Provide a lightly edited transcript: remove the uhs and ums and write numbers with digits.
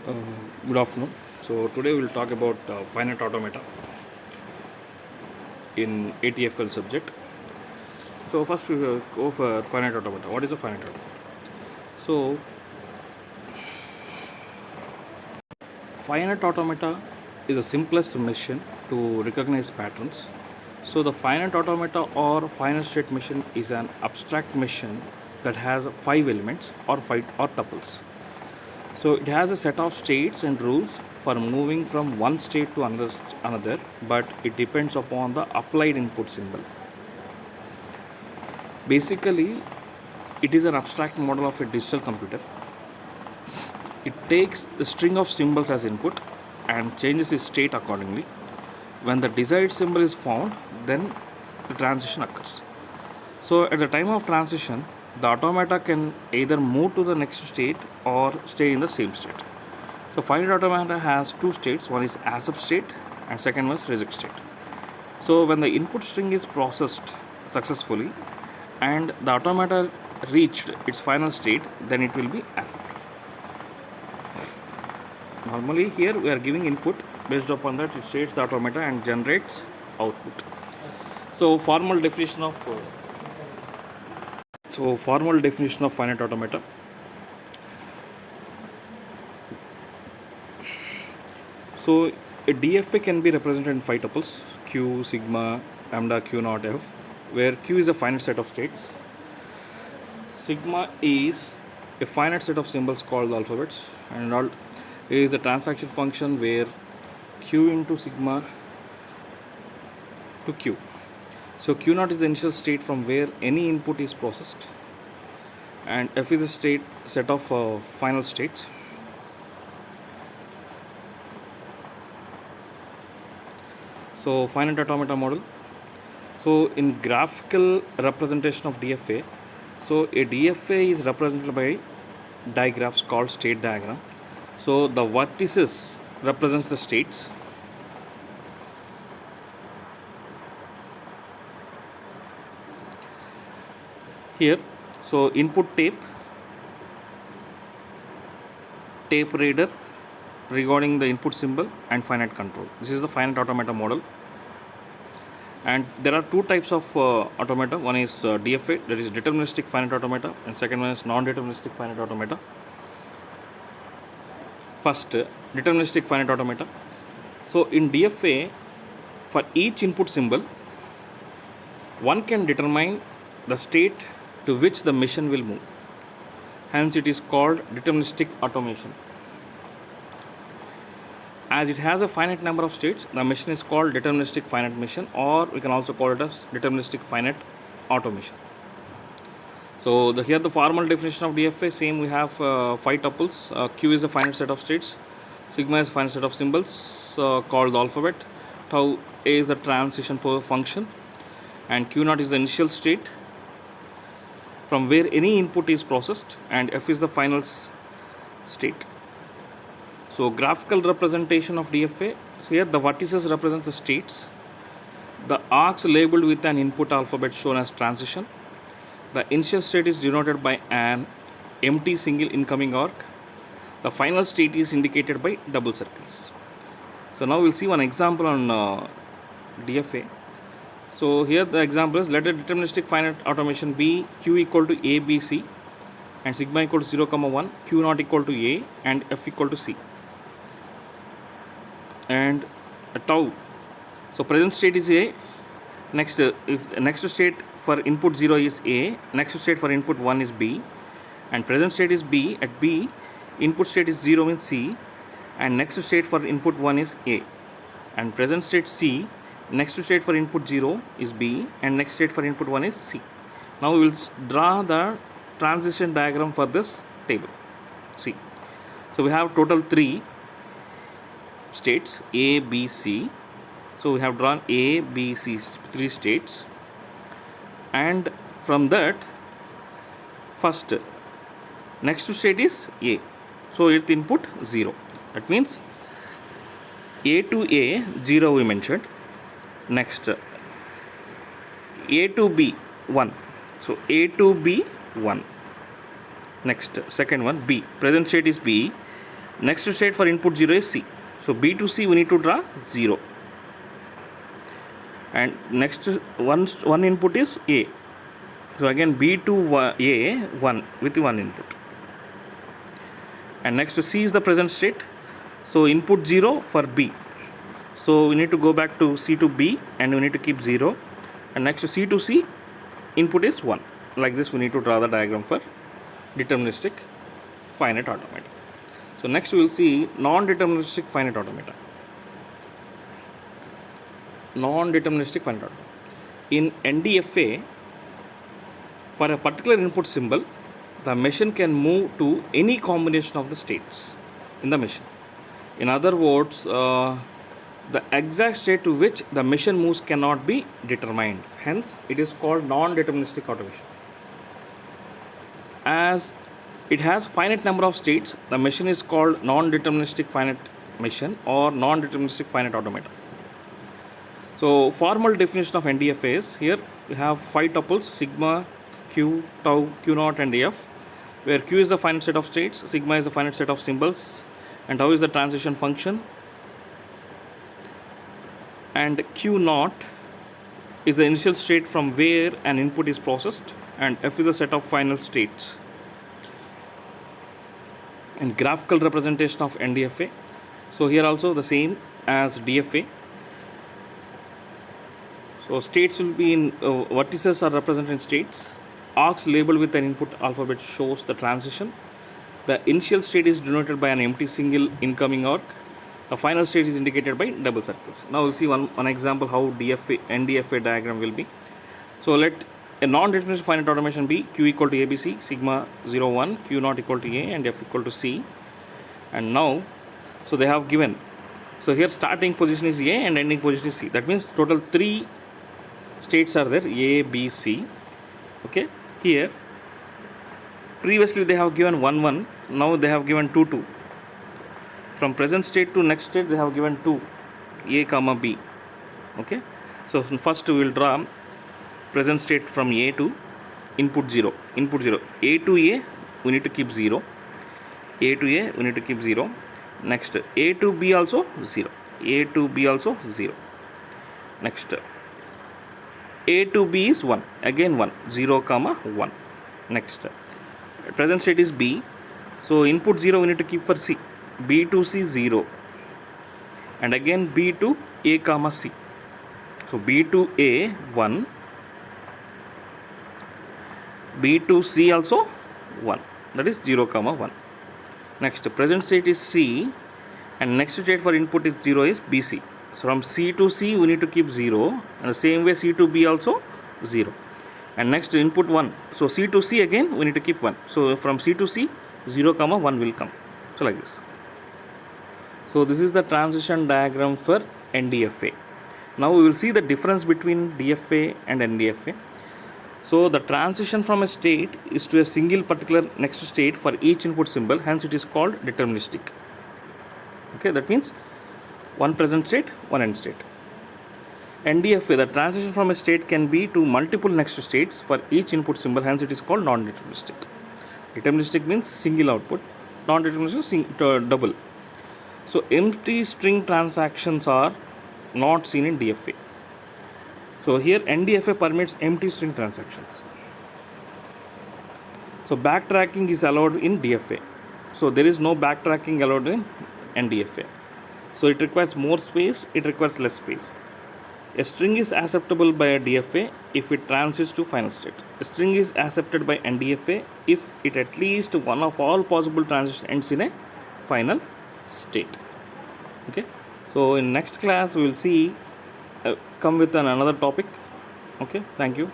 Uh, Good afternoon. So today we'll talk about finite automata in ATFL subject. So first we will go for finite automata. What is a finite automata? So finite automata is the simplest machine to recognize patterns. So the finite automata or finite state machine is an abstract machine that has 5 elements or 5 tuples. So it has a set of states and rules for moving from one state to another, but it depends upon the applied input symbol. Basically, it is an abstract model of a digital computer. It takes the string of symbols as input and changes its state accordingly. When the desired symbol is found, then the transition occurs. So at the time of transition, the automata can either move to the next state or stay in the same state. So finite automata has two states. One is accept state and second one is reject state. So when the input string is processed successfully and the automata reached its final state, then it will be accept. Normally here we are giving input, based upon that it states the automata and generates output. So formal definition of finite automata. So a DFA can be represented in 5 tuples: Q, sigma, lambda, Q naught, F, where Q is a finite set of states. Sigma is a finite set of symbols called alphabets, and all is the transaction function where Q into sigma to Q. So Q naught is the initial state from where any input is processed, and F is a set of final states. So finite automata model. So in graphical representation of DFA, so a DFA is represented by diagrams called state diagram. So the vertices represents the states. Here, so input tape reader regarding the input symbol and finite control. This is the finite automata model. And there are two types of automata. One is DFA, that is deterministic finite automata, and second one is non-deterministic finite automata. First, deterministic finite automata. So in DFA, for each input symbol, one can determine the state to which the machine will move. Hence it is called deterministic automation. As it has a finite number of states, the machine is called deterministic finite machine, or we can also call it as deterministic finite automation. So here the formal definition of DFA, same, we have 5 tuples. Q is a finite set of states, sigma is a finite set of symbols called the alphabet, tau A is the transition function, and Q naught is the initial state from where any input is processed, and F is the final state. So graphical representation of DFA, so here the vertices represent the states, the arcs labeled with an input alphabet shown as transition. The initial state is denoted by an empty single incoming arc. The final state is indicated by double circles. So now we'll see one example on DFA. So here the example is, let a deterministic finite automation be Q equal to A, B, C, and sigma equal to 0, 1, Q naught equal to A, and F equal to C. And tau, so present state is A. Next, if next state for input 0 is A, next state for input 1 is B, and present state is B. At B, input state is 0 means C, and next state for input 1 is A, and present state C. Next state for input 0 is B, and next state for input 1 is C. Now we will draw the transition diagram for this table. C. So we have total 3 states, A, B, C. So we have drawn A, B, C, 3 states, and from that, first next state is A. So its input 0. That means A to A 0 we mentioned. Next, A to B 1. So A to B 1. Next, second one B. Present state is B. Next state for input 0 is C. So B to C we need to draw 0. And next one input is A. So again B to A 1 with 1 input. And next C is the present state. So input 0 for B. So we need to go back to C to B and we need to keep 0. And next to C to C input is 1. Like this we need to draw the diagram for deterministic finite automata. So next we will see non-deterministic finite automata. Non-deterministic finite automata. In NDFA, for a particular input symbol, the machine can move to any combination of the states in the machine. In other words, the exact state to which the machine moves cannot be determined. Hence, it is called non-deterministic automation. As it has finite number of states, the machine is called non-deterministic finite machine or non-deterministic finite automata. So, formal definition of NDFA is here we have 5 tuples sigma, q, tau, q naught and f, where q is the finite set of states, sigma is the finite set of symbols, and tau is the transition function, and q naught is the initial state from where an input is processed, and f is the set of final states. And graphical representation of NDFA. So here also the same as DFA. So states will be in vertices are represented in states. Arcs labeled with an input alphabet shows the transition. The initial state is denoted by an empty single incoming arc. The final state is indicated by double circles. Now we'll see one example how NDFA diagram will be. So let a non-deterministic finite automation be q equal to ABC, sigma 0 1, q naught equal to A and f equal to C. And now, so they have given, so here starting position is A and ending position is C. That means total 3 states are there, A, B, C. Okay, here previously they have given 1 1, now they have given 2 2. From present state to next state they have given 2, A comma B. Okay, so first we will draw present state from A to input 0. Input 0. A to A we need to keep 0. A to A we need to keep 0. Next A to B also 0. A to B also 0. Next A to B is 1. Again 1. 0 comma 1. Next present state is B. So input 0 we need to keep for C. B to C 0. And again B to A comma C. So B to A 1. B to C also 1, that is 0 comma 1. Next present state is C and next state for input is 0 is BC. So from C to C we need to keep 0 and the same way C to B also 0. And next input 1. So C to C again we need to keep 1. So from C to C 0 comma 1 will come. So like this. So this is the transition diagram for NDFA. Now we will see the difference between DFA and NDFA. So the transition from a state is to a single particular next state for each input symbol, hence it is called deterministic. Okay, that means one present state, one end state. NDFA, the transition from a state can be to multiple next states for each input symbol, hence it is called non-deterministic. Deterministic means single output, non-deterministic double. So empty string transactions are not seen in DFA. So here NDFA permits empty string transactions. So backtracking is allowed in DFA. So there is no backtracking allowed in NDFA. So it requires more space, it requires less space. A string is acceptable by a DFA if it transits to final state. A string is accepted by NDFA if it at least one of all possible transitions ends in a final state. Okay. So in next class we will see come with another topic. Okay, thank you.